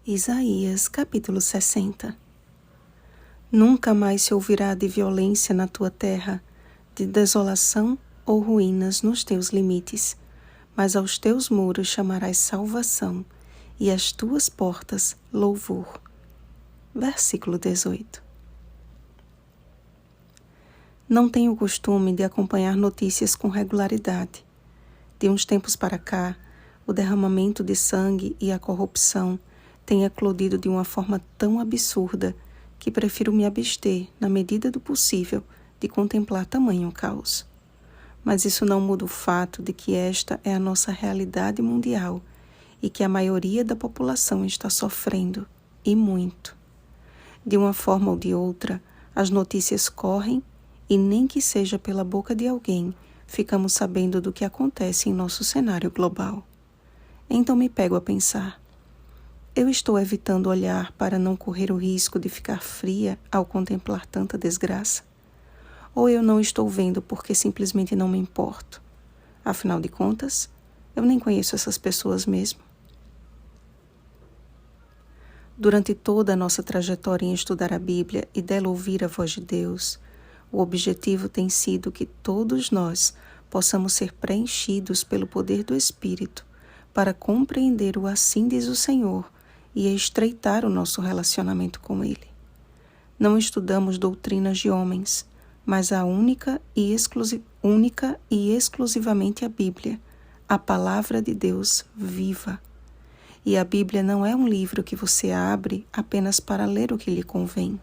Isaías, capítulo 60. Nunca mais se ouvirá de violência na tua terra, de desolação ou ruínas nos teus limites, mas aos teus muros chamarás salvação, e às tuas portas louvor. Versículo 18. Não tenho o costume de acompanhar notícias com regularidade. De uns tempos para cá, o derramamento de sangue e a corrupção tem eclodido de uma forma tão absurda que prefiro me abster, na medida do possível, de contemplar tamanho caos. Mas isso não muda o fato de que esta é a nossa realidade mundial e que a maioria da população está sofrendo, e muito. De uma forma ou de outra, as notícias correm e nem que seja pela boca de alguém, ficamos sabendo do que acontece em nosso cenário global. Então me pego a pensar. Eu estou evitando olhar para não correr o risco de ficar fria ao contemplar tanta desgraça? Ou eu não estou vendo porque simplesmente não me importo? Afinal de contas, eu nem conheço essas pessoas mesmo. Durante toda a nossa trajetória em estudar a Bíblia e dela ouvir a voz de Deus, o objetivo tem sido que todos nós possamos ser preenchidos pelo poder do Espírito para compreender o assim diz o Senhor e estreitar o nosso relacionamento com Ele. Não estudamos doutrinas de homens, mas a única e exclusivamente a Bíblia, a Palavra de Deus viva. E a Bíblia não é um livro que você abre apenas para ler o que lhe convém,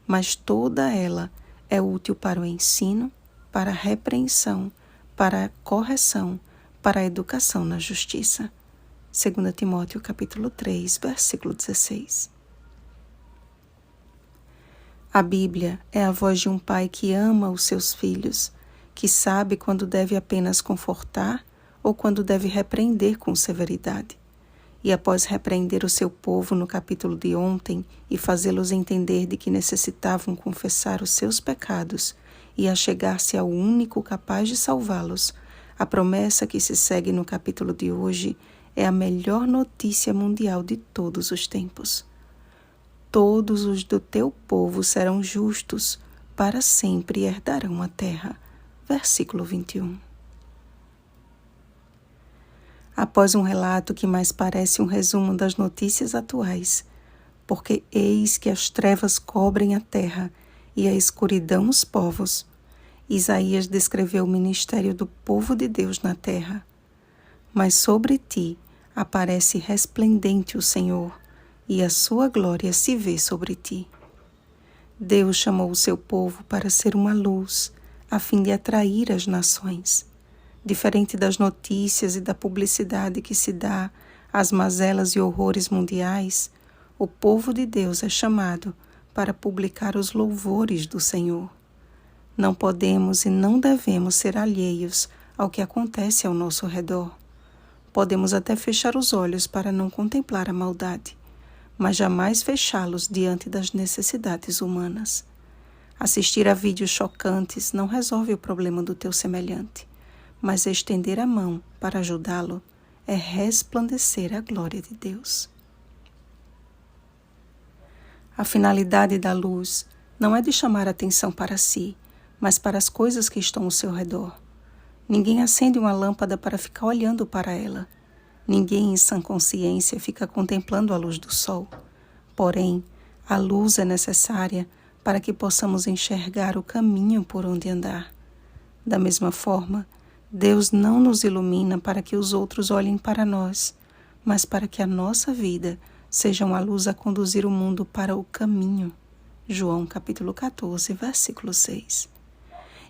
mas toda ela é útil para o ensino, para a repreensão, para a correção, para a educação na justiça. 2 Timóteo capítulo 3, versículo 16. A Bíblia é a voz de um pai que ama os seus filhos, que sabe quando deve apenas confortar ou quando deve repreender com severidade. E após repreender o seu povo no capítulo de ontem e fazê-los entender de que necessitavam confessar os seus pecados e achegar-se ao único capaz de salvá-los, a promessa que se segue no capítulo de hoje é a melhor notícia mundial de todos os tempos. Todos os do teu povo serão justos, para sempre herdarão a terra. Versículo 21. Após um relato que mais parece um resumo das notícias atuais, porque eis que as trevas cobrem a terra e a escuridão os povos, Isaías descreveu o ministério do povo de Deus na terra. Mas sobre ti aparece resplendente o Senhor, e a sua glória se vê sobre ti. Deus chamou o seu povo para ser uma luz, a fim de atrair as nações. Diferente das notícias e da publicidade que se dá às mazelas e horrores mundiais, o povo de Deus é chamado para publicar os louvores do Senhor. Não podemos e não devemos ser alheios ao que acontece ao nosso redor. Podemos até fechar os olhos para não contemplar a maldade, mas jamais fechá-los diante das necessidades humanas. Assistir a vídeos chocantes não resolve o problema do teu semelhante, mas estender a mão para ajudá-lo é resplandecer a glória de Deus. A finalidade da luz não é de chamar atenção para si, mas para as coisas que estão ao seu redor. Ninguém acende uma lâmpada para ficar olhando para ela. Ninguém em sã consciência fica contemplando a luz do sol. Porém, a luz é necessária para que possamos enxergar o caminho por onde andar. Da mesma forma, Deus não nos ilumina para que os outros olhem para nós, mas para que a nossa vida seja uma luz a conduzir o mundo para o caminho. João capítulo 14, versículo 6.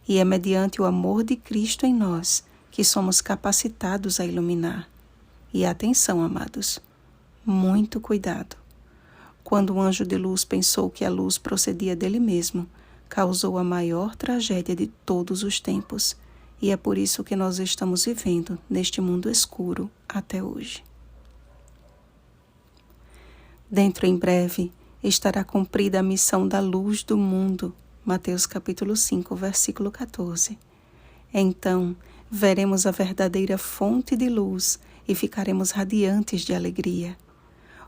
E é mediante o amor de Cristo em nós que somos capacitados a iluminar. E atenção, amados, muito cuidado. Quando o anjo de luz pensou que a luz procedia dele mesmo, causou a maior tragédia de todos os tempos, e é por isso que nós estamos vivendo neste mundo escuro até hoje. Dentro em breve estará cumprida a missão da luz do mundo, Mateus capítulo 5, versículo 14. Então, veremos a verdadeira fonte de luz e ficaremos radiantes de alegria.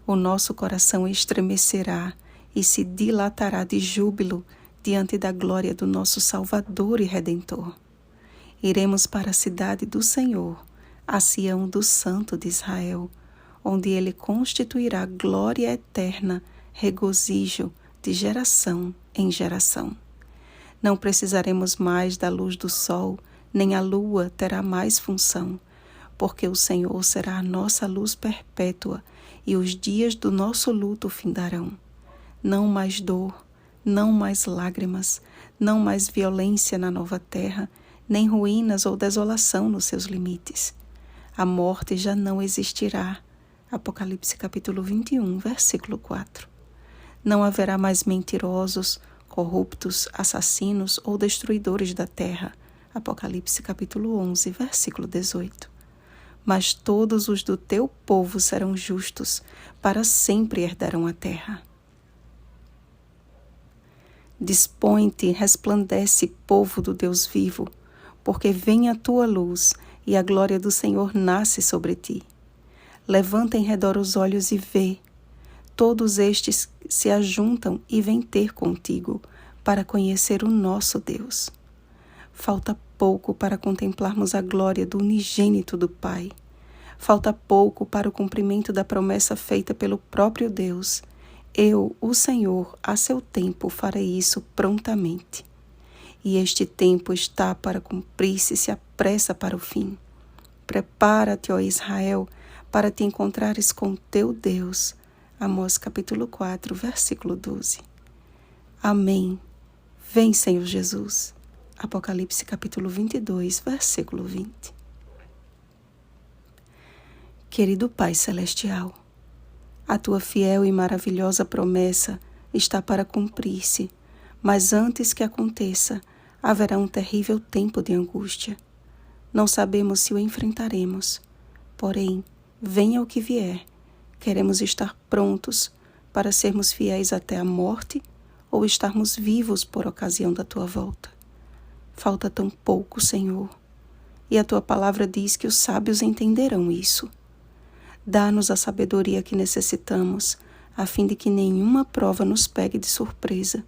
o nosso coração estremecerá e se dilatará de júbilo diante da glória do nosso Salvador e Redentor. Iremos para a cidade do Senhor, a Sião do Santo de Israel, onde Ele constituirá glória eterna, regozijo de geração em geração. Não precisaremos mais da luz do sol, nem a lua terá mais função, porque o Senhor será a nossa luz perpétua e os dias do nosso luto findarão. Não mais dor, não mais lágrimas, não mais violência na nova terra, nem ruínas ou desolação nos seus limites. A morte já não existirá. Apocalipse capítulo 21, versículo 4. Não haverá mais mentirosos, corruptos, assassinos ou destruidores da terra. Apocalipse capítulo 11, versículo 18. Mas todos os do teu povo serão justos, para sempre herdarão a terra. Dispõe-te, resplandece, povo do Deus vivo, porque vem a tua luz e a glória do Senhor nasce sobre ti. Levanta em redor os olhos e vê. Todos estes se ajuntam e vêm ter contigo para conhecer o nosso Deus. Falta pouco para contemplarmos a glória do unigênito do Pai. Falta pouco para o cumprimento da promessa feita pelo próprio Deus. Eu, o Senhor, a seu tempo farei isso prontamente. E este tempo está para cumprir-se, se apressa para o fim. Prepara-te, ó Israel, para te encontrares com teu Deus. Amós capítulo 4, versículo 12. Amém. Vem, Senhor Jesus. Apocalipse capítulo 22, versículo 20. Querido Pai Celestial, a tua fiel e maravilhosa promessa está para cumprir-se, mas antes que aconteça, haverá um terrível tempo de angústia. Não sabemos se o enfrentaremos, porém, venha o que vier, queremos estar prontos para sermos fiéis até a morte ou estarmos vivos por ocasião da tua volta. Falta tão pouco, Senhor, e a tua palavra diz que os sábios entenderão isso. Dá-nos a sabedoria que necessitamos, a fim de que nenhuma prova nos pegue de surpresa,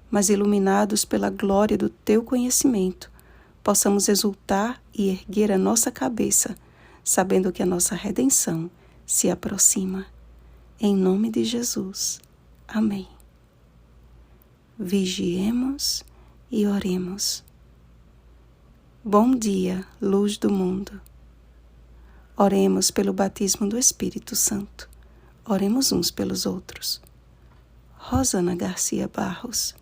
mas iluminados pela glória do teu conhecimento, possamos exultar e erguer a nossa cabeça, sabendo que a nossa redenção se aproxima. Em nome de Jesus. Amém. Vigiemos e oremos. Bom dia, luz do mundo. Oremos pelo batismo do Espírito Santo. Oremos uns pelos outros. Rosana Garcia Barros.